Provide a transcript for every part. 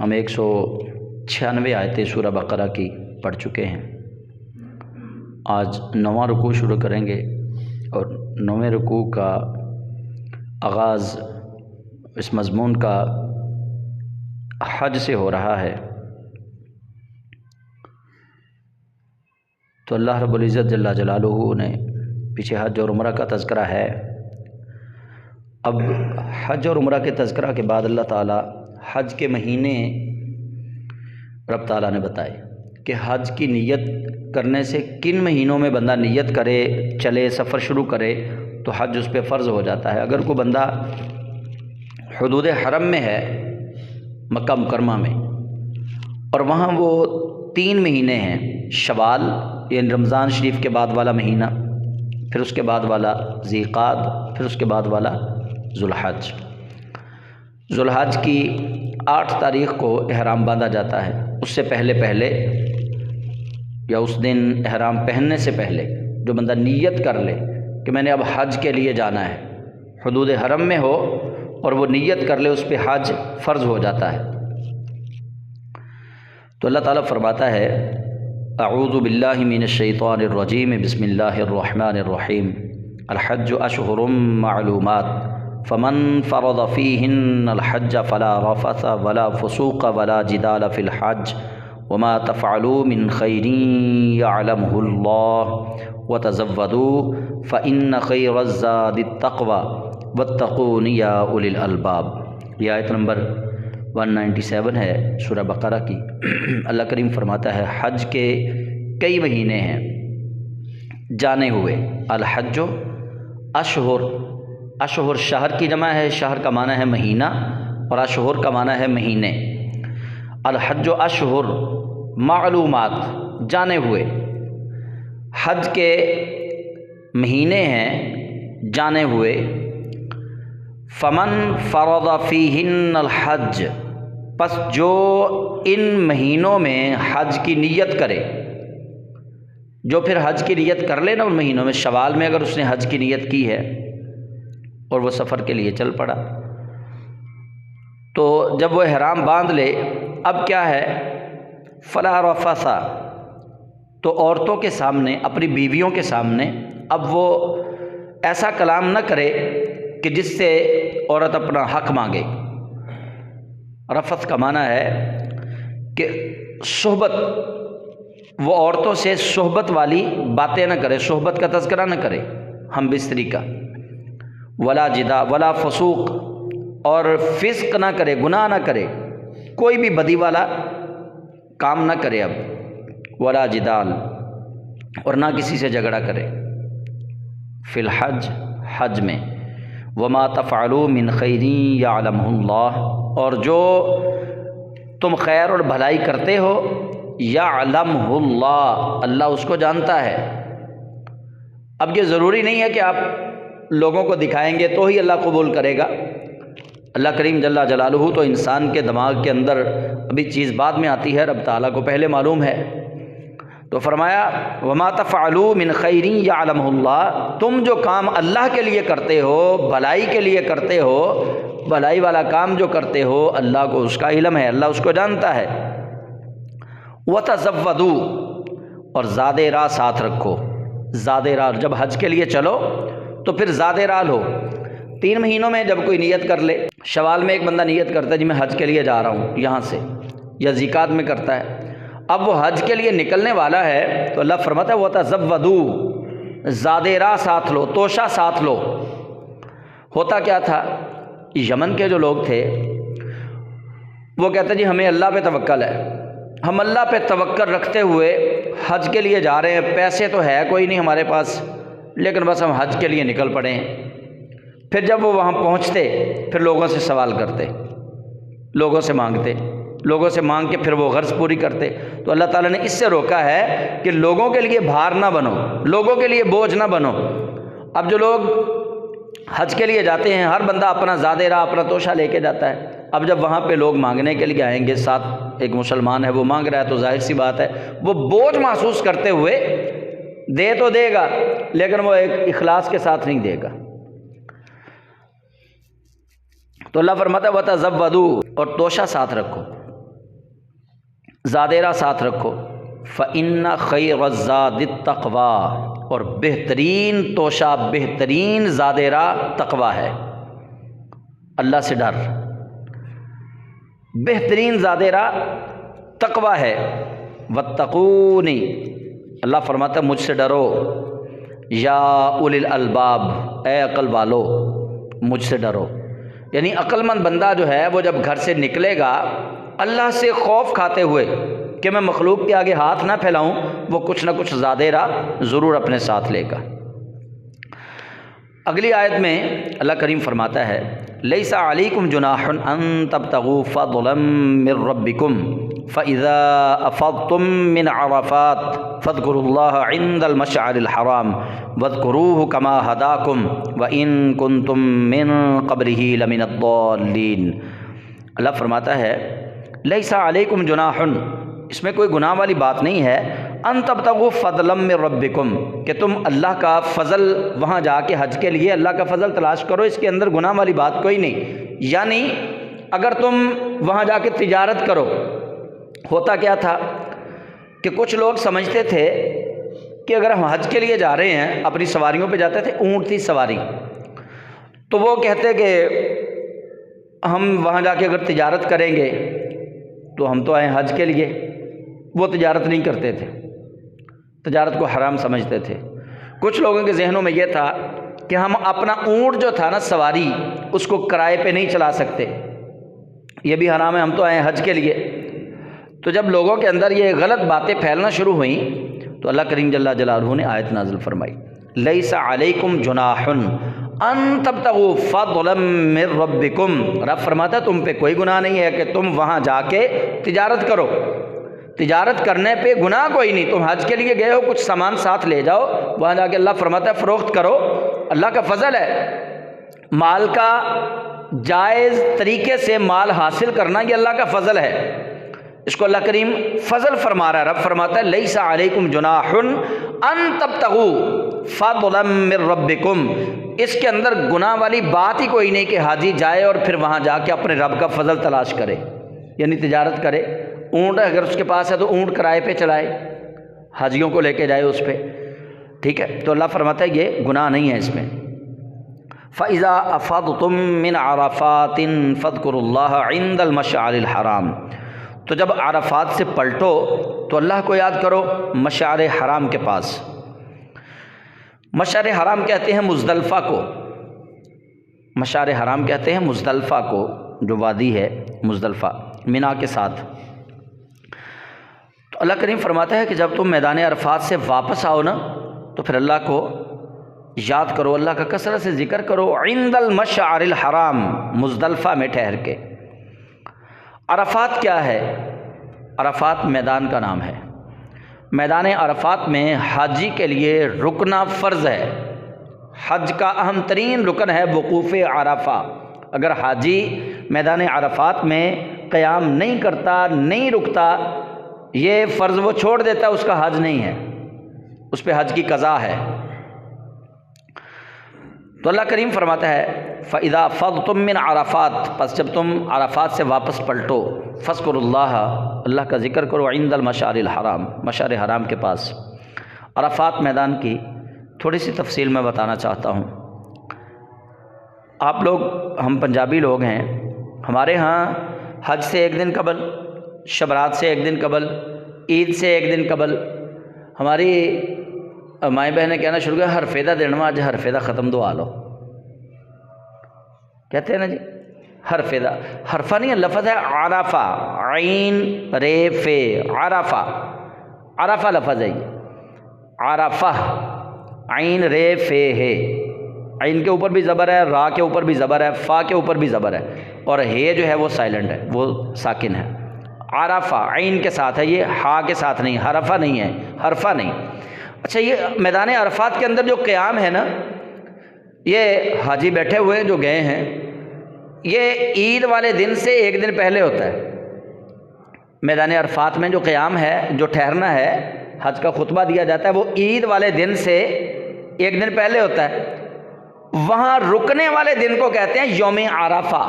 ہم 196 آیتیں سورہ بقرہ کی پڑھ چکے ہیں۔ آج 9واں رکوع شروع کریں گے اور 9ویں رکوع کا آغاز اس مضمون کا حج سے ہو رہا ہے۔ تو اللہ رب العزت جل جلالہ نے پیچھے حج اور عمرہ کا تذکرہ ہے، اب حج اور عمرہ کے تذکرہ کے بعد اللہ تعالی حج کے مہینے رب تعالیٰ نے بتائے کہ حج کی نیت کرنے سے کن مہینوں میں بندہ نیت کرے، چلے، سفر شروع کرے تو حج اس پہ فرض ہو جاتا ہے۔ اگر کوئی بندہ حدود حرم میں ہے، مکہ مکرمہ میں، اور وہاں وہ 3 مہینے ہیں، شوال یعنی رمضان شریف کے بعد والا مہینہ، پھر اس کے بعد والا ذی قعد، پھر اس کے بعد والا ذوالحج۔ ذوالحج کی 8 تاریخ کو احرام باندھا جاتا ہے۔ اس سے پہلے یا اس دن احرام پہننے سے پہلے جو بندہ نیت کر لے کہ میں نے اب حج کے لیے جانا ہے، حدود حرم میں ہو اور وہ نیت کر لے، اس پہ حج فرض ہو جاتا ہے۔ تو اللہ تعالیٰ فرماتا ہے اعوذ باللہ من الشیطان الرجیم بسم اللہ الرحمن الرحیم الحج اشہر معلومات فمن فرض فیہن الحج فلا رفث ولا فسوق ولا جدال فی الحج وما تفعلوا من خیر یعلمہ اللہ وتزودوا فإن خیر الزاد التقوی واتقون یا اولی الالباب۔ یہ آیت نمبر 197 ہے سورہ بقرہ کی۔ اللہ کریم فرماتا ہے حج کے کئی مہینے ہیں جانے ہوئے۔ الحج اشہر، اشہر شہر کی جمع ہے، شہر کا معنی ہے مہینہ اور اشہر کا معنی ہے مہینے۔ الحج اشہر معلومات، جانے ہوئے، حج کے مہینے ہیں جانے ہوئے۔ فمن فرض فیہن الحج، پس جو ان مہینوں میں حج کی نیت کرے، جو پھر حج کی نیت کر لے نا ان مہینوں میں، شوال میں اگر اس نے حج کی نیت کی ہے اور وہ سفر کے لیے چل پڑا، تو جب وہ احرام باندھ لے، اب کیا ہے، فلا رفث، تو عورتوں کے سامنے، اپنی بیویوں کے سامنے اب وہ ایسا کلام نہ کرے کہ جس سے عورت اپنا حق مانگے۔ رفث کا معنی ہے کہ صحبت، وہ عورتوں سے صحبت والی باتیں نہ کرے، صحبت کا تذکرہ نہ کرے، ہم بستری کا۔ ولا جدا ولا فسوق، اور فسق نہ کرے، گناہ نہ کرے، کوئی بھی بدی والا کام نہ کرے اب۔ ولا جدال، اور نہ کسی سے جھگڑا کرے۔ فی الحج، حج میں۔ وما تفعلوا من خیر یعلمہ اللہ، اور جو تم خیر اور بھلائی کرتے ہو، یعلمہ اللہ، اللہ اس کو جانتا ہے۔ اب یہ ضروری نہیں ہے کہ آپ لوگوں کو دکھائیں گے تو ہی اللہ قبول کرے گا۔ اللہ کریم جل جلالہ تو انسان کے دماغ کے اندر ابھی چیز بعد میں آتی ہے، رب تعالیٰ کو پہلے معلوم ہے۔ تو فرمایا وما تفعلوا من خیر یعلمہ اللہ، تم جو کام اللہ کے لیے کرتے ہو، بھلائی کے لیے کرتے ہو، بھلائی والا کام جو کرتے ہو، اللہ کو اس کا علم ہے، اللہ اس کو جانتا ہے۔ وتزودوا، اور زاد راہ ساتھ رکھو۔ زاد راہ، جب حج کے لیے چلو تو پھر زاد راہ لو۔ 3 مہینوں میں جب کوئی نیت کر لے، شوال میں ایک بندہ نیت کرتا ہے جی میں حج کے لیے جا رہا ہوں یہاں سے، یا ذی قعد میں کرتا ہے، اب وہ حج کے لیے نکلنے والا ہے تو اللہ فرماتا ہے وتزودوا، زاد راہ ساتھ لو، توشہ ساتھ لو۔ ہوتا کیا تھا، یمن کے جو لوگ تھے وہ کہتے جی ہمیں اللہ پہ توکل ہے، ہم اللہ پہ توکل رکھتے ہوئے حج کے لیے جا رہے ہیں، پیسے تو ہے کوئی نہیں ہمارے پاس، لیکن بس ہم حج کے لیے نکل پڑے ہیں۔ پھر جب وہ وہاں پہنچتے پھر لوگوں سے سوال کرتے، لوگوں سے مانگتے، لوگوں سے مانگ کے پھر وہ غرض پوری کرتے۔ تو اللہ تعالیٰ نے اس سے روکا ہے کہ لوگوں کے لیے بھار نہ بنو، لوگوں کے لیے بوجھ نہ بنو۔ اب جو لوگ حج کے لیے جاتے ہیں، ہر بندہ اپنا زاد راہ، اپنا توشہ لے کے جاتا ہے۔ اب جب وہاں پہ لوگ مانگنے کے لیے آئیں گے، ساتھ ایک مسلمان ہے وہ مانگ رہا ہے، تو ظاہر سی بات ہے وہ بوجھ محسوس کرتے ہوئے دے تو دے گا، لیکن وہ ایک اخلاص کے ساتھ نہیں دے گا۔ تو اللہ فرماتا ہے وَتَزَوَّدُوا، اور توشہ ساتھ رکھو۔ زادیرہ ساتھ رکھو۔ فَإِنَّ خَيْرَ الزَّادِ التَّقْوَىٰ، اور بہترین توشہ، بہترین زادیرہ تقویٰ ہے، اللہ سے ڈر۔ بہترین زادیرہ تقویٰ ہے۔ وَاتَّقُونِ، اللہ فرماتا ہے مجھ سے ڈرو، یا اولی الالباب، اے عقل والو مجھ سے ڈرو۔ یعنی عقل مند بندہ جو ہے وہ جب گھر سے نکلے گا اللہ سے خوف کھاتے ہوئے کہ میں مخلوق کے آگے ہاتھ نہ پھیلاؤں، وہ کچھ نہ کچھ زادیرہ ضرور اپنے ساتھ لے گا۔ اگلی آیت میں اللہ کریم فرماتا ہے لیس علیکم جناح ان تبتغوا فضلا من ربکم فاذا افضتم من عرفات فاذکروا اللہ عند المشعر الحرام واذکروہ کما ہداکم وان کنتم من قبلہ لمن الضالین۔ اللہ فرماتا ہے لیس علیکم جناح، اس میں کوئی گناہ والی بات نہیں ہے، ان تبتغوا فضلا من ربکم، کہ تم اللہ کا فضل وہاں جا کے حج کے لیے اللہ کا فضل تلاش کرو، اس کے اندر گناہ والی بات کوئی نہیں۔ یعنی اگر تم وہاں جا کے تجارت کرو، ہوتا کیا تھا کہ کچھ لوگ سمجھتے تھے کہ اگر ہم حج کے لیے جا رہے ہیں، اپنی سواریوں پہ جاتے تھے، اونٹ تھی سواری، تو وہ کہتے کہ ہم وہاں جا کے اگر تجارت کریں گے تو ہم تو آئے حج کے لیے۔ وہ تجارت نہیں کرتے تھے، تجارت کو حرام سمجھتے تھے۔ کچھ لوگوں کے ذہنوں میں یہ تھا کہ ہم اپنا اونٹ جو تھا نا سواری، اس کو کرائے پہ نہیں چلا سکتے، یہ بھی حرام ہے، ہم تو آئے حج کے لیے۔ تو جب لوگوں کے اندر یہ غلط باتیں پھیلنا شروع ہوئیں تو اللہ کریم جل جلالہ نے آیت نازل فرمائی لیس علیکم جناح ان تبتغوا فضلا من ربکم، رب فرماتا ہے تم پہ کوئی گناہ نہیں ہے کہ تم وہاں جا کے تجارت کرو، تجارت کرنے پہ گناہ کوئی نہیں۔ تم حج کے لیے گئے ہو، کچھ سامان ساتھ لے جاؤ، وہاں جا کے اللہ فرماتا ہے فروخت کرو، اللہ کا فضل ہے۔ مال کا جائز طریقے سے مال حاصل کرنا یہ اللہ کا فضل ہے، اس کو اللہ کریم فضل فرما رہا ہے۔ رب فرماتا ہے لیس علیکم جناح ان تبتغوا فضلا من ربکم، اس کے اندر گناہ والی بات ہی کوئی نہیں کہ حاجی جائے اور پھر وہاں جا کے اپنے رب کا فضل تلاش کرے، یعنی تجارت کرے۔ اونٹ اگر اس کے پاس ہے تو اونٹ کرائے پہ چلائے، حاجیوں کو لے کے جائے اس پہ، ٹھیک ہے۔ تو اللہ فرماتا ہے یہ گناہ نہیں ہے اس میں۔ فَإِذَا أَفَضْتُم مِّنْ عَرَفَاتٍ فَاذْكُرُوا اللَّهَ عِندَ الْمَشْعَرِ الْحَرَامِ، تو جب عرفات سے پلٹو تو اللہ کو یاد کرو مشعر حرام کے پاس۔ مشعر حرام کہتے ہیں مزدلفہ کو، مشعر حرام کہتے ہیں مزدلفہ کو، جو وادی ہے مزدلفہ منا کے ساتھ۔ تو اللہ کریم فرماتا ہے کہ جب تم میدان عرفات سے واپس آؤ نا تو پھر اللہ کو یاد کرو، اللہ کا کثرت سے ذکر کرو، عند المشعر الحرام، مزدلفہ میں ٹھہر کے۔ عرفات کیا ہے؟ عرفات میدان کا نام ہے۔ میدان عرفات میں حاجی کے لیے رکنا فرض ہے، حج کا اہم ترین رکن ہے وقوف عرفہ۔ اگر حاجی میدان عرفات میں قیام نہیں کرتا، نہیں رکتا، یہ فرض وہ چھوڑ دیتا ہے، اس کا حج نہیں ہے، اس پہ حج کی قضا ہے۔ تو اللہ کریم فرماتا ہے فَإِذَا فَضْتُم مِّنْ عَرَفَاتٍ، پس جب تم عرفات سے واپس پلٹو، فَاذْكُرُوا اللَّهَ، اللہ کا ذکر کرو، عِندَ الْمَشْعَرِ الْحَرَامِ، مشعر حرام کے پاس۔ عرفات میدان کی تھوڑی سی تفصیل میں بتانا چاہتا ہوں۔ آپ لوگ، ہم پنجابی لوگ ہیں، ہمارے ہاں حج سے ایک دن قبل، شبرات سے ایک دن قبل، عید سے ایک دن قبل ہماری مائیں بہنیں کہنا شروع کیا ہرفیدہ دینا، آج ہرفیدہ ختم دعا لو، کہتے ہیں نا جی ہرفیدہ، حرفہ نہیں ہے، لفظ ہے عرفہ، عین رے فے، عرفہ، عرفہ لفظ ہے یہ، عرفہ، عین رے فے ہے، عین کے اوپر بھی زبر ہے، را کے اوپر بھی زبر ہے، فا کے اوپر بھی زبر ہے، اور ہے جو ہے وہ سائلنٹ ہے، وہ ساکن ہے۔ عرفہ عین کے ساتھ ہے، یہ ہا کے ساتھ نہیں، حرفہ نہیں ہے، حرفہ نہیں۔ اچھا، یہ میدان عرفات کے اندر جو قیام ہے نا، یہ حاجی بیٹھے ہوئے جو گئے ہیں، یہ عید والے دن سے ایک دن پہلے ہوتا ہے۔ میدان عرفات میں جو قیام ہے، جو ٹھہرنا ہے، حج کا خطبہ دیا جاتا ہے، وہ عید والے دن سے ایک دن پہلے ہوتا ہے۔ وہاں رکنے والے دن کو کہتے ہیں یوم عرفہ،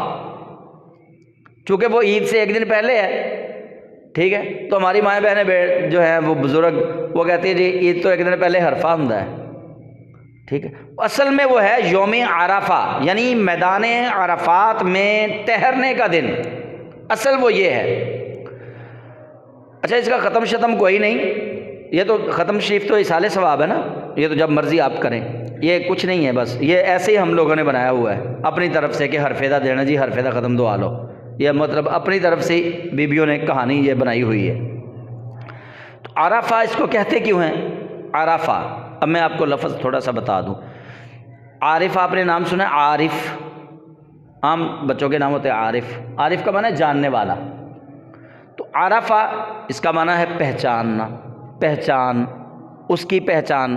چونکہ وہ عید سے ایک دن پہلے ہے۔ ٹھیک ہے، تو ہماری مائیں بہنیں جو ہیں وہ بزرگ وہ کہتے ہیں جی عید تو ایک دن پہلے عرفہ ہوندا ہے، ٹھیک ہے، اصل میں وہ ہے یوم عرفہ، یعنی میدان عرفات میں ٹہرنے کا دن، اصل وہ یہ ہے۔ اچھا اس کا ختم شتم کوئی نہیں، یہ تو ختم شریف تو اصال ثواب ہے نا، یہ تو جب مرضی آپ کریں، یہ کچھ نہیں ہے، بس یہ ایسے ہی ہم لوگوں نے بنایا ہوا ہے اپنی طرف سے کہ ہر فیدہ دینا جی، ہر فیدہ ختم دعا لو، یہ مطلب اپنی طرف سے بیبیوں نے کہانی یہ بنائی ہوئی ہے۔ تو عرفہ اس کو کہتے کیوں ہیں عرفہ؟ اب میں آپ کو لفظ تھوڑا سا بتا دوں۔ عارف آپ نے نام سنا ہے؟ عارف عام بچوں کے نام ہوتے ہیں عارف، عارف کا معنی ہے جاننے والا، تو عرفہ اس کا معنی ہے پہچاننا، پہچان، اس کی پہچان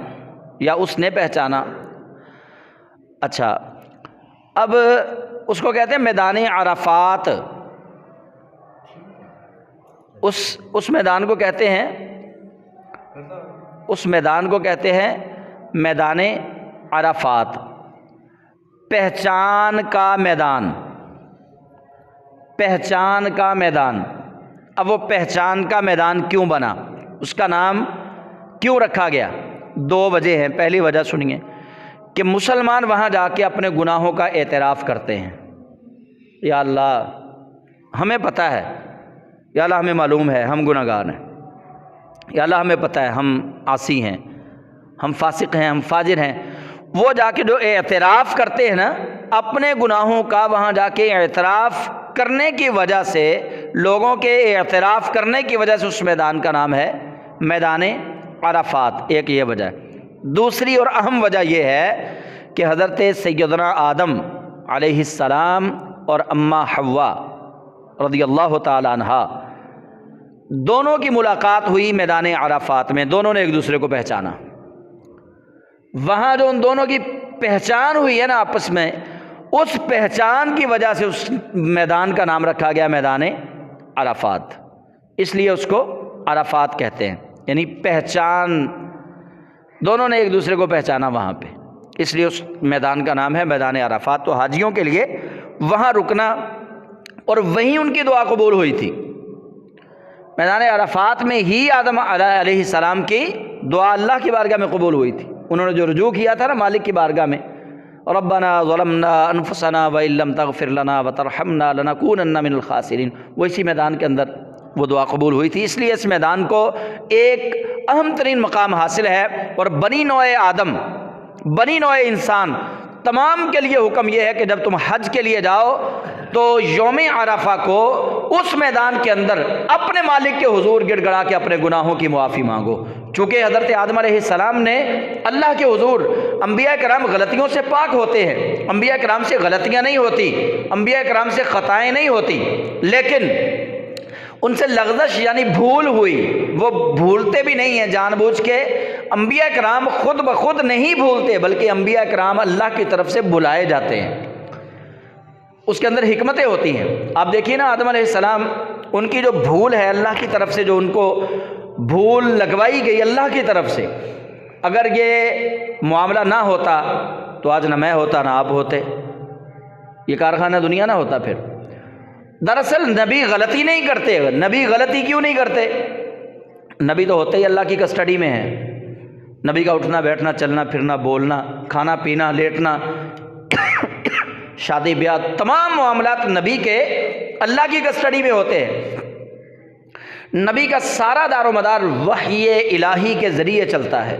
یا اس نے پہچانا۔ اچھا اب اس کو کہتے ہیں میدان عرفات، اس میدان کو کہتے ہیں، اس میدان کو کہتے ہیں میدان عرفات، پہچان کا میدان، پہچان کا میدان۔ اب وہ پہچان کا میدان کیوں بنا، اس کا نام کیوں رکھا گیا؟ دو وجہ ہیں۔ پہلی وجہ سنیے کہ مسلمان وہاں جا کے اپنے گناہوں کا اعتراف کرتے ہیں، یا اللہ ہمیں پتہ ہے، یا اللہ ہمیں معلوم ہے ہم گناہ گار ہیں، یا اللہ ہمیں پتہ ہے ہم عاصی ہیں، ہم فاسق ہیں، ہم فاجر ہیں۔ وہ جا کے جو اعتراف کرتے ہیں نا اپنے گناہوں کا، وہاں جا کے اعتراف کرنے کی وجہ سے، لوگوں کے اعتراف کرنے کی وجہ سے اس میدان کا نام ہے میدان عرفات۔ ایک یہ وجہ ہے۔ دوسری اور اہم وجہ یہ ہے کہ حضرت سیدنا آدم علیہ السلام اور اماں حوا رضی اللہ تعالی عنہا دونوں کی ملاقات ہوئی میدان عرفات میں، دونوں نے ایک دوسرے کو پہچانا۔ وہاں جو ان دونوں کی پہچان ہوئی ہے نا آپس میں، اس پہچان کی وجہ سے اس میدان کا نام رکھا گیا میدان عرفات، اس لیے اس کو عرفات کہتے ہیں، یعنی پہچان، دونوں نے ایک دوسرے کو پہچانا وہاں پہ، اس لیے اس میدان کا نام ہے میدان عرفات۔ تو حاجیوں کے لیے وہاں رکنا، اور وہیں ان کی دعا قبول ہوئی تھی، میدان عرفات میں ہی آدم علیہ السلام کی دعا اللہ کی بارگاہ میں قبول ہوئی تھی۔ انہوں نے جو رجوع کیا تھا نا مالک کی بارگاہ میں، ربنا ظلمنا انفسنا وان لم تغفر لنا وترحمنا لنکونن من الخاسرین، وہ اسی میدان کے اندر وہ دعا قبول ہوئی تھی۔ اس لیے اس میدان کو ایک اہم ترین مقام حاصل ہے، اور بنی نوع آدم، بنی نوع انسان تمام کے لیے حکم یہ ہے کہ جب تم حج کے لیے جاؤ تو یوم عرفہ کو اس میدان کے اندر اپنے مالک کے حضور گڑ گڑا کے اپنے گناہوں کی معافی مانگو، چونکہ حضرت آدم علیہ السلام نے اللہ کے حضور، انبیاء کرام غلطیوں سے پاک ہوتے ہیں، انبیاء کرام سے غلطیاں نہیں ہوتی، انبیاء کرام سے خطائیں نہیں ہوتی، لیکن ان سے لغزش یعنی بھول ہوئی، وہ بھولتے بھی نہیں ہیں جان بوجھ کے۔ انبیاء کرام خود بخود نہیں بھولتے، بلکہ انبیاء کرام اللہ کی طرف سے بلائے جاتے ہیں، اس کے اندر حکمتیں ہوتی ہیں۔ آپ دیکھیے نا آدم علیہ السلام، ان کی جو بھول ہے اللہ کی طرف سے، جو ان کو بھول لگوائی گئی اللہ کی طرف سے، اگر یہ معاملہ نہ ہوتا تو آج نہ میں ہوتا نہ آپ ہوتے، یہ کارخانہ دنیا نہ ہوتا۔ پھر دراصل نبی غلطی نہیں کرتے۔ نبی غلطی کیوں نہیں کرتے؟ نبی تو ہوتے ہی اللہ کی کسٹڈی میں ہیں۔ نبی کا اٹھنا بیٹھنا، چلنا پھرنا، بولنا، کھانا پینا، لیٹنا، شادی بیاہ، تمام معاملات نبی کے اللہ کی کسٹڈی میں ہوتے ہیں۔ نبی کا سارا دار و مدار وحی الہی کے ذریعے چلتا ہے،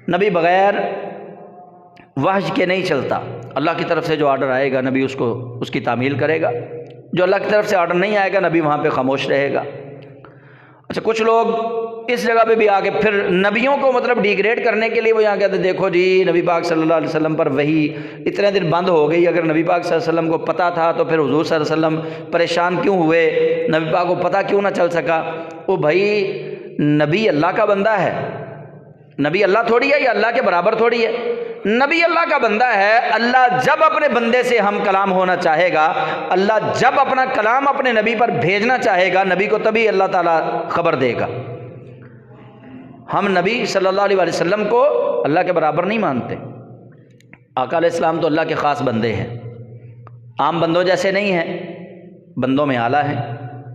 نبی بغیر وحی کے نہیں چلتا۔ اللہ کی طرف سے جو آرڈر آئے گا نبی اس کی تعمیل کرے گا، جو اللہ کی طرف سے آرڈر نہیں آئے گا نبی وہاں پہ خاموش رہے گا۔ اچھا کچھ لوگ اس جگہ پہ بھی آگے پھر نبیوں کو مطلب ڈیگریڈ کرنے کے لیے وہ یہاں کہتے ہیں دیکھو جی نبی پاک صلی اللہ علیہ وسلم پر وحی اتنے دن بند ہو گئی، اگر نبی پاک صلی اللہ علیہ وسلم کو پتہ تھا تو پھر حضور صلی اللہ علیہ وسلم پریشان کیوں ہوئے، نبی پاک کو پتہ کیوں نہ چل سکا؟ وہ بھائی نبی اللہ کا بندہ ہے، نبی اللہ تھوڑی ہے یا اللہ کے برابر تھوڑی ہے، نبی اللہ کا بندہ ہے۔ اللہ جب اپنے بندے سے ہم کلام ہونا چاہے گا، اللہ جب اپنا کلام اپنے نبی پر بھیجنا چاہے گا، نبی کو تبھی اللہ تعالیٰ خبر دے گا۔ ہم نبی صلی اللہ علیہ وسلم کو اللہ کے برابر نہیں مانتے۔ آقا علیہ السلام تو اللہ کے خاص بندے ہیں، عام بندوں جیسے نہیں ہیں، بندوں میں اعلیٰ ہیں۔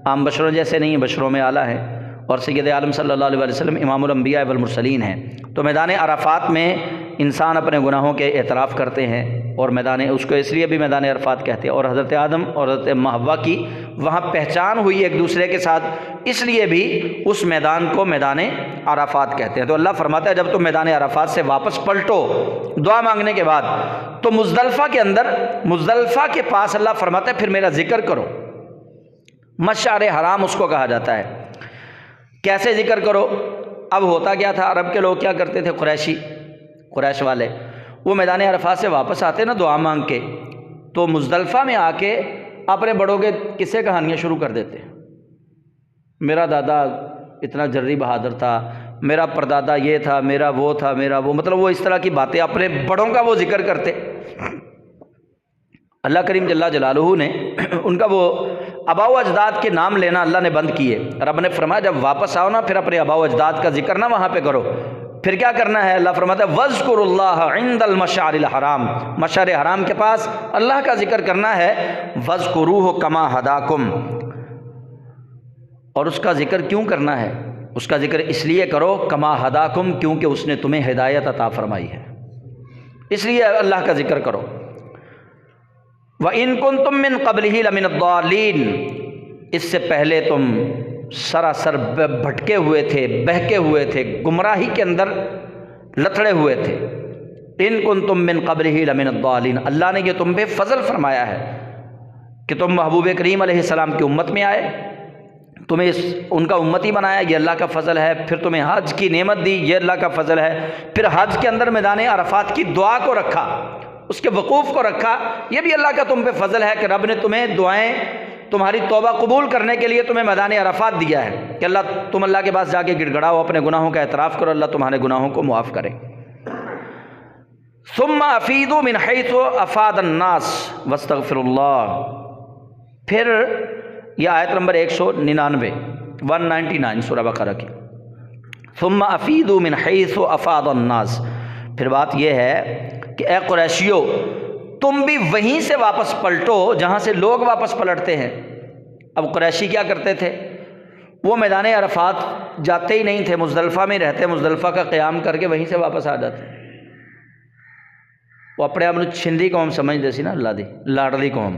عام بشروں جیسے نہیں ہیں، بشروں میں اعلیٰ ہیں، اور سید عالم صلی اللہ علیہ وسلم امام الانبیاء والمرسلین ہیں۔ تو میدان عرفات میں انسان اپنے گناہوں کے اعتراف کرتے ہیں، اور اس کو اس لیے بھی میدان عرفات کہتے ہیں، اور حضرت آدم اور حضرت حوا کی وہاں پہچان ہوئی ایک دوسرے کے ساتھ، اس لیے بھی اس میدان کو میدان عرفات کہتے ہیں۔ تو اللہ فرماتا ہے جب تم میدان عرفات سے واپس پلٹو دعا مانگنے کے بعد، تو مزدلفہ کے اندر، مزدلفہ کے پاس اللہ فرماتا ہے پھر میرا ذکر کرو۔ مشعر حرام اس کو کہا جاتا ہے۔ کیسے ذکر کرو؟ اب ہوتا کیا تھا، عرب کے لوگ کیا کرتے تھے، قریش والے، وہ میدان عرفات سے واپس آتے نا دعا مانگ کے، تو مزدلفہ میں آ کے اپنے بڑوں کے قصے کہانیاں شروع کر دیتے۔ میرا دادا اتنا جری بہادر تھا، میرا پردادا یہ تھا، میرا وہ تھا، میرا وہ، مطلب وہ اس طرح کی باتیں اپنے بڑوں کا وہ ذکر کرتے۔ اللہ کریم جل جلالہ نے ان کا وہ آباء و اجداد کے نام لینا اللہ نے بند کیے۔ رب نے فرمایا جب واپس آؤ نا پھر اپنے آباء و اجداد کا ذکر نہ وہاں پہ کرو، پھر کیا کرنا ہے؟ اللہ فرماتا ہے وَاذْكُرُوا اللَّهَ عِنْدَ الْمَشْعَرِ الْحَرَامِ، مشعر حرام کے پاس اللہ کا ذکر کرنا ہے۔ وَاذْكُرُوهُ كَمَا هَدَاكُمْ، اور اس کا ذکر کیوں کرنا ہے؟ اس کا ذکر اس لیے کرو کما ہداکم، کیونکہ اس نے تمہیں ہدایت عطا فرمائی ہے، اس لیے اللہ کا ذکر کرو۔ وَإِن كُنتُم مِّن قَبْلِهِ لَمِنَ الضَّالِّينَ، اس سے پہلے تم سراسر بھٹکے ہوئے تھے، بہکے ہوئے تھے، گمراہی کے اندر لتڑے ہوئے تھے۔ ان کنتم من قبلہ لمن الضالین، اللہ نے یہ تم پہ فضل فرمایا ہے کہ تم محبوب کریم علیہ السلام کی امت میں آئے، تمہیں ان کا امتی بنایا، یہ اللہ کا فضل ہے۔ پھر تمہیں حج کی نعمت دی، یہ اللہ کا فضل ہے۔ پھر حج کے اندر میدان عرفات کی دعا کو رکھا، اس کے وقوف کو رکھا، یہ بھی اللہ کا تم پہ فضل ہے کہ رب نے تمہیں دعائیں، تمہاری توبہ قبول کرنے کے لیے تمہیں میدان عرفات دیا ہے کہ تم اللہ کے پاس جا کے گڑ گڑاؤ، اپنے گناہوں کا اعتراف کرو، اللہ تمہارے گناہوں کو معاف کرے۔ ثم افیدوا من حیث افاد الناس واستغفروا اللہ، پھر یہ آیت نمبر 199 سورہ بقرہ کی۔ ثم افیدوا من حیث افاد الناس، پھر بات یہ ہے کہ اے قریشیو تم بھی وہیں سے واپس پلٹو جہاں سے لوگ واپس پلٹتے ہیں۔ اب قریشی کیا کرتے تھے؟ وہ میدان عرفات جاتے ہی نہیں تھے، مزدلفہ میں رہتے، مزدلفہ کا قیام کر کے وہیں سے واپس آ جاتے۔ وہ اپنے آپ چھندی قوم سمجھتے سی نا، اللہ دی لاڈلی قوم،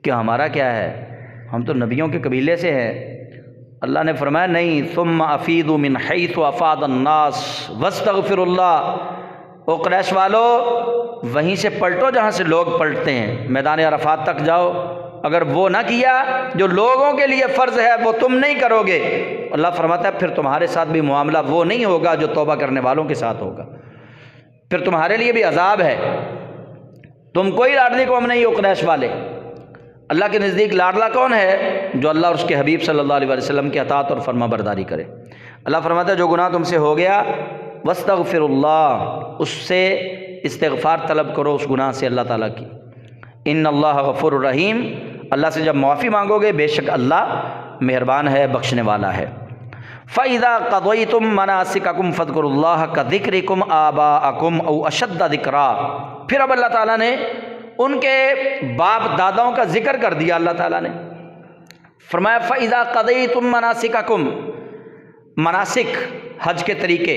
کہ ہمارا کیا ہے، ہم تو نبیوں کے قبیلے سے ہیں۔ اللہ نے فرمایا نہیں، ثم افیدوا من حیث افاد الناس واستغفروا اللہ، او قریش والو وہیں سے پلٹو جہاں سے لوگ پلٹتے ہیں، میدان عرفات تک جاؤ۔ اگر وہ نہ کیا جو لوگوں کے لیے فرض ہے وہ تم نہیں کرو گے، اللہ فرماتا ہے پھر تمہارے ساتھ بھی معاملہ وہ نہیں ہوگا جو توبہ کرنے والوں کے ساتھ ہوگا، پھر تمہارے لیے بھی عذاب ہے۔ تم کوئی لاڈلی قوم نہیں ہو قریش والے۔ اللہ کے نزدیک لاڈلا کون ہے؟ جو اللہ اور اس کے حبیب صلی اللہ علیہ وسلم کی اطاعت اور فرما برداری کرے۔ اللہ فرماتا ہے جو گناہ تم سے ہو گیا، واستغفر اللہ، اس سے استغفار طلب کرو اس گناہ سے اللہ تعالیٰ کی۔ ان اللہ غفور الرحیم، اللہ سے جب معافی مانگو گے بے شک اللہ مہربان ہے، بخشنے والا ہے۔ فَإِذَا قَضَيْتُم مَّنَاسِكَكُمْ فَاذْكُرُوا اللَّهَ كَذِكْرِكُمْ آبَاءَكُمْ أَوْ أَشَدَّ ذِكْرًا، پھر اب اللہ تعالیٰ نے ان کے باپ داداؤں کا ذکر کر دیا۔ اللہ تعالیٰ نے فرمایا فَإِذَا قَضَيْتُم مَّنَاسِكَكُمْ، مناسک حج کے طریقے،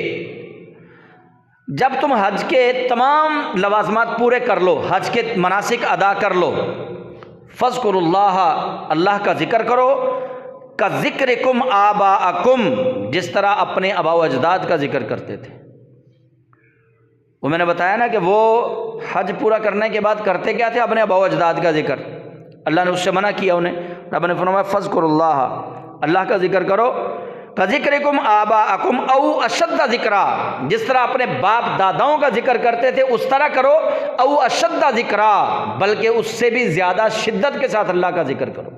جب تم حج کے تمام لوازمات پورے کر لو، حج کے مناسک ادا کر لو، فَاذْكُرُوا اللَّهَ، اللہ کا ذکر کرو، كَذِكْرِكُمْ آبَاءَكُمْ، جس طرح اپنے آباء و اجداد کا ذکر کرتے تھے۔ وہ میں نے بتایا نا کہ وہ حج پورا کرنے کے بعد کرتے کیا تھے؟ اپنے آباء و اجداد کا ذکر۔ اللہ نے اس سے منع کیا انہیں، رب نے فرمایا فَاذْكُرُوا اللَّهَ، اللہ کا ذکر کرو، كَذِكْرِكُمْ آبَاءَكُمْ أَوْ أَشَدَّ ذِكْرًا، جس طرح اپنے باپ داداؤں کا ذکر کرتے تھے اس طرح کرو، أَوْ أَشَدَّ ذِكْرًا، بلکہ اس سے بھی زیادہ شدت کے ساتھ اللہ کا ذکر کرو،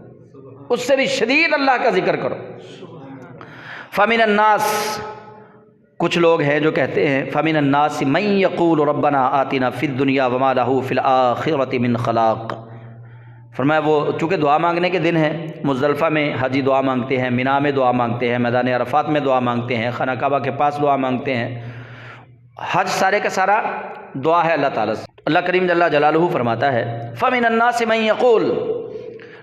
اس سے بھی شدید اللہ کا ذکر کرو۔ فَمِنَ النَّاسِ، کچھ لوگ ہیں جو کہتے ہیں فَمِنَ النَّاسِ مَن يَقُولُ رَبَّنَا آتِنَا فِي الدُّنْيَا وَمَا لَهُ فِي الْآخِرَةِ مِنْ خَلَاقٍ، فرمایا وہ چونکہ دعا مانگنے کے دن ہیں، مزدلفہ میں حجی دعا مانگتے ہیں، مینا میں دعا مانگتے ہیں، میدان عرفات میں دعا مانگتے ہیں، خانہ کعبہ کے پاس دعا مانگتے ہیں، حج سارے کا سارا دعا ہے اللہ تعالیٰ سے۔ اللہ کریم جل جلالہ فرماتا ہے فَمِنَ النَّاسِ مَن يَقُولُ،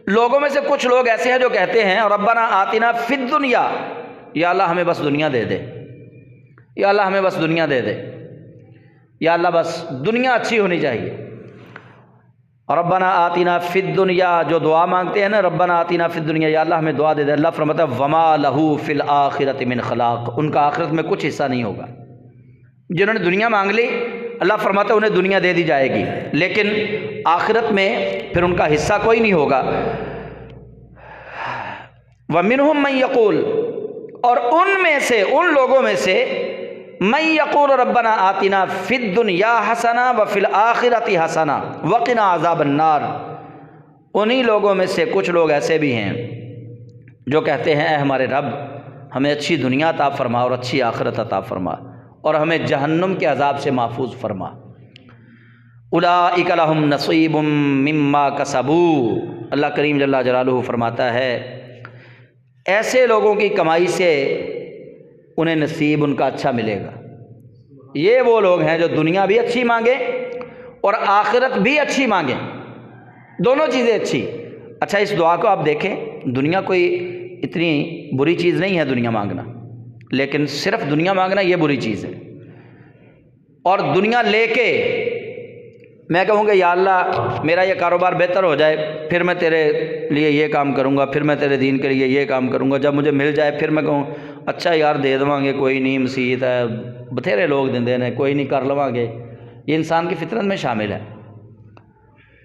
لوگوں میں سے کچھ لوگ ایسے ہیں جو کہتے ہیں ربنا آتنا فی الدنیا، یا اللہ ہمیں بس دنیا دے دے، یا اللہ ہمیں بس دنیا دے دے، یا اللہ بس دنیا اچھی ہونی چاہیے۔ ربنا آتنا فی الدنیا، جو دعا مانگتے ہیں نا ربنا آتنا فی الدنیا، یا اللہ ہمیں دعا دے دے، اللہ فرماتا ہے وما لہ فی الآخرۃ من خلاق، ان کا آخرت میں کچھ حصہ نہیں ہوگا۔ جنہوں نے دنیا مانگ لی اللہ فرماتا ہے انہیں دنیا دے دی جائے گی، لیکن آخرت میں پھر ان کا حصہ کوئی نہیں ہوگا۔ ومنہم من یقول، اور ان میں سے، ان لوگوں میں سے من یقول ربنا آتنا فی الدنیا حسنہ وفی الآخرۃ حسنہ وقنا عذاب النار، انہی لوگوں میں سے کچھ لوگ ایسے بھی ہیں جو کہتے ہیں اے ہمارے رب ہمیں اچھی دنیا عطا فرما اور اچھی آخرت عطا فرما اور ہمیں جہنم کے عذاب سے محفوظ فرما۔ اولئک لہم نصیب مما کسبوا، اللہ کریم جل جلالہ فرماتا ہے ایسے لوگوں کی کمائی سے انہیں نصیب ان کا اچھا ملے گا۔ یہ وہ لوگ ہیں جو دنیا بھی اچھی مانگیں اور آخرت بھی اچھی مانگیں، دونوں چیزیں اچھی۔ اچھا اس دعا کو آپ دیکھیں، دنیا کوئی اتنی بری چیز نہیں ہے دنیا مانگنا، لیکن صرف دنیا مانگنا یہ بری چیز ہے۔ اور دنیا لے کے میں کہوں کہ یا اللہ میرا یہ کاروبار بہتر ہو جائے پھر میں تیرے لیے یہ کام کروں گا، پھر میں تیرے دین کے لیے یہ کام کروں گا، جب مجھے مل جائے پھر میں کہوں اچھا یار دے دواں گے، کوئی نہیں مسیت ہے بتھیرے لوگ دیندے نے، کوئی نہیں کر لواں گے۔ یہ انسان کی فطرت میں شامل ہے۔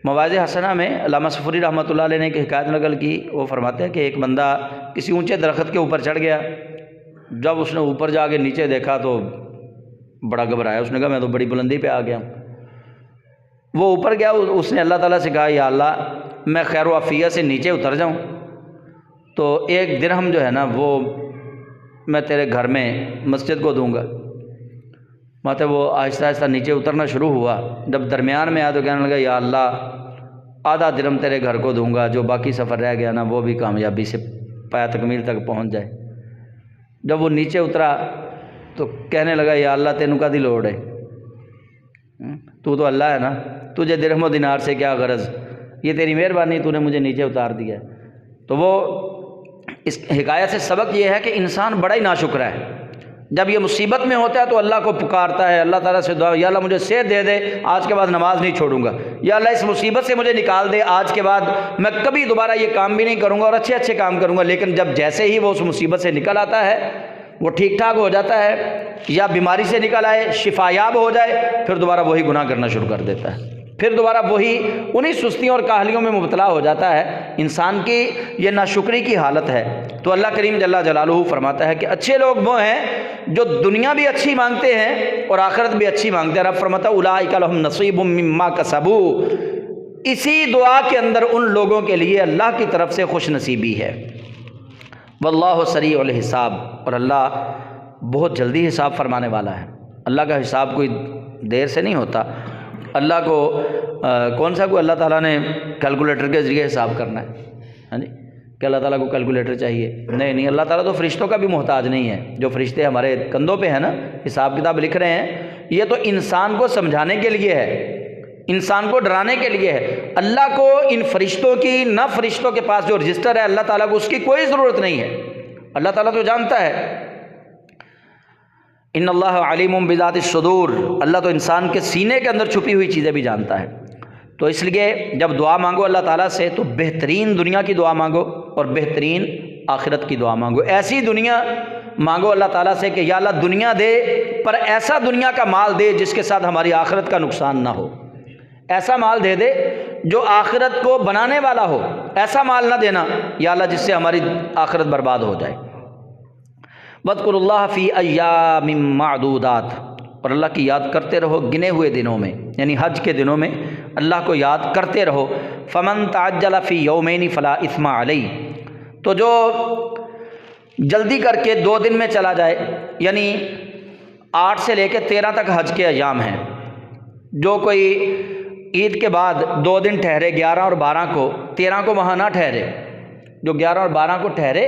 مواعظ حسنہ میں علامہ صفوری رحمۃ اللہ علیہ نے ایک حکایت نقل کی، وہ فرماتے ہیں کہ ایک بندہ کسی اونچے درخت کے اوپر چڑھ گیا، جب اس نے اوپر جا کے نیچے دیکھا تو بڑا گھبرایا، اس نے کہا میں تو بڑی بلندی پہ آ گیا ہوں۔ وہ اوپر گیا، اس نے اللہ تعالیٰ سے کہا یا اللہ میں خیر و عافیت سے نیچے اتر جاؤں تو 1 درہم جو ہے نا وہ میں تیرے گھر میں مسجد کو دوں گا۔ مطلب وہ آہستہ آہستہ نیچے اترنا شروع ہوا، جب درمیان میں آیا تو کہنے لگا یا اللہ آدھا درہم تیرے گھر کو دوں گا، جو باقی سفر رہ گیا نا وہ بھی کامیابی سے پایا تکمیل تک پہنچ جائے۔ جب وہ نیچے اترا تو کہنے لگا یا اللہ تینوں کا دی لوڑ ہے، تو اللہ ہے نا، تجھے درہم و دینار سے کیا غرض، یہ تیری مہربانی تو نے مجھے نیچے اتار دیا۔ تو وہ اس حکایت سے سبق یہ ہے کہ انسان بڑا ہی ناشکرا ہے، جب یہ مصیبت میں ہوتا ہے تو اللہ کو پکارتا ہے، اللہ تعالیٰ سے دعا یا اللہ مجھے صحت دے دے، آج کے بعد نماز نہیں چھوڑوں گا، یا اللہ اس مصیبت سے مجھے نکال دے، آج کے بعد میں کبھی دوبارہ یہ کام بھی نہیں کروں گا اور اچھے اچھے کام کروں گا۔ لیکن جب جیسے ہی وہ اس مصیبت سے نکل آتا ہے، وہ ٹھیک ٹھاک ہو جاتا ہے یا بیماری سے نکل آئے شفا یاب ہو جائے، پھر دوبارہ وہی گناہ کرنا شروع کر دیتا ہے، پھر دوبارہ وہی انہی سستیوں اور کاہلیوں میں مبتلا ہو جاتا ہے۔ انسان کی یہ ناشکری کی حالت ہے۔ تو اللہ کریم جل جلالہ فرماتا ہے کہ اچھے لوگ وہ ہیں جو دنیا بھی اچھی مانگتے ہیں اور آخرت بھی اچھی مانگتے ہیں۔ رب فرماتا ہے اولئک لہم نصیب مما کسبوا، اسی دعا کے اندر ان لوگوں کے لیے اللہ کی طرف سے خوش نصیبی ہے۔ واللہ سریع الحساب، اور اللہ بہت جلدی حساب فرمانے والا ہے۔ اللہ کا حساب کوئی دیر سے نہیں ہوتا۔ اللہ کو کون سا کوئی اللہ تعالیٰ نے کیلکولیٹر کے ذریعے حساب کرنا ہے؟ ہاں جی، کہ اللہ تعالیٰ کو کیلکولیٹر چاہیے؟ نہیں، اللہ تعالیٰ تو فرشتوں کا بھی محتاج نہیں ہے۔ جو فرشتے ہمارے کندھوں پہ ہیں نا، حساب کتاب لکھ رہے ہیں، یہ تو انسان کو سمجھانے کے لیے ہے، انسان کو ڈرانے کے لیے ہے۔ اللہ کو ان فرشتوں کی، نہ فرشتوں کے پاس جو رجسٹر ہے اللہ تعالیٰ کو اس کی کوئی ضرورت نہیں ہے۔ اللہ تعالیٰ تو جانتا ہے، ان اللہ علیم بذات الصدور، اللہ تو انسان کے سینے کے اندر چھپی ہوئی چیزیں بھی جانتا ہے۔ تو اس لیے جب دعا مانگو اللہ تعالیٰ سے تو بہترین دنیا کی دعا مانگو اور بہترین آخرت کی دعا مانگو۔ ایسی دنیا مانگو اللہ تعالیٰ سے کہ یا اللہ دنیا دے، پر ایسا دنیا کا مال دے جس کے ساتھ ہماری آخرت کا نقصان نہ ہو۔ ایسا مال دے دے جو آخرت کو بنانے والا ہو، ایسا مال نہ دینا یا اللہ جس سے ہماری آخرت برباد ہو جائے۔ وَاذْكُرُوا اللَّهَ فِي أَيَّامٍ مَّعْدُودَاتٍ، اور اللہ کی یاد کرتے رہو گنے ہوئے دنوں میں، یعنی حج کے دنوں میں اللہ کو یاد کرتے رہو۔ فَمَن تَعَجَّلَ فِي يَوْمَيْنِ فَلَا إِثْمَ عَلَيْهِ، تو جو جلدی کر کے 2 دن میں چلا جائے، یعنی 8 سے لے کے 13 تک حج کے ایام ہیں، جو کوئی عید کے بعد 2 دن ٹھہرے 11 اور 12 کو، 13 کو وہاں نہ ٹھہرے، جو 11 اور 12 کو ٹھہرے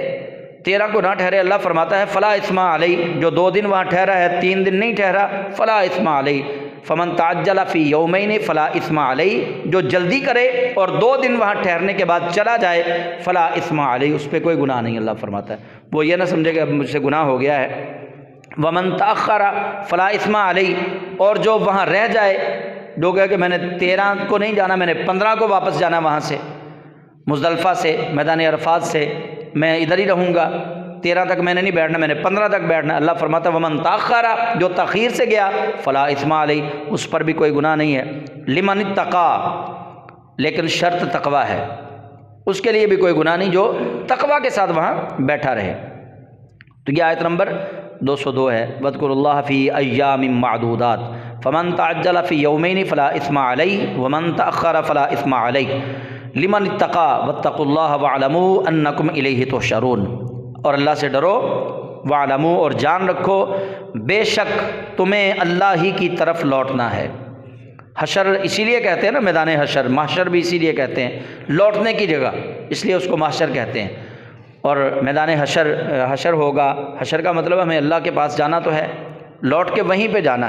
13 کو نہ ٹھہرے، اللہ فرماتا ہے فلا اثم علیہ، جو 2 دن وہاں ٹھہرا ہے 3 دن نہیں ٹھہرا، فلا اثم علیہ، فمن تعجل فی یومین فلا اثم علیہ، جو جلدی کرے اور 2 دن وہاں ٹھہرنے کے بعد چلا جائے، فلا اثم علیہ، اس پہ کوئی گناہ نہیں، اللہ فرماتا ہے۔ وہ یہ نہ سمجھے کہ اب مجھ سے گناہ ہو گیا ہے۔ ومن تأخر فلا اثم علیہ، اور جو وہاں رہ جائے، جو کہ میں نے 13 کو نہیں جانا، میں نے 15 کو واپس جانا، وہاں سے مزدلفہ سے میدان عرفات سے میں ادھر ہی رہوں گا، 13 تک میں نے نہیں بیٹھنا، میں نے 15 تک بیٹھنا، اللہ فرماتا ہے ومن تأخر، جو تاخیر سے گیا، فلا اثم علیہ، اس پر بھی کوئی گناہ نہیں ہے۔ لمن اتقا، لیکن شرط تقوی ہے، اس کے لیے بھی کوئی گناہ نہیں جو تقوی کے ساتھ وہاں بیٹھا رہے۔ تو یہ آیت نمبر 202 ہے۔ وَاذْكُرُوا اللَّهَ فِي أَيَّامٍ مَّعْدُودَاتٍ فَمَن تَعَجَّلَ فِي يَوْمَيْنِ فَلَا إِثْمَ عَلَيْهِ وَمَن تَأَخَّرَ فَلَا إِثْمَ عَلَيْهِ لِمَنِ اتَّقَىٰ وَاتَّقُوا اللَّهَ وَاعْلَمُوا أَنَّكُمْ إِلَيْهِ تُحْشَرُونَ، اور اللہ سے ڈرو، وَاعْلَمُوا، اور جان رکھو، بے شک تمہیں اللہ ہی کی طرف لوٹنا ہے۔ حشر اسی لیے کہتے ہیں نا، میدان حشر، محشر بھی اسی لیے کہتے ہیں، لوٹنے کی جگہ، اس لیے اس کو محشر کہتے ہیں۔ اور میدان حشر ہوگا، حشر کا مطلب ہمیں اللہ کے پاس جانا تو ہے، لوٹ کے وہیں پہ جانا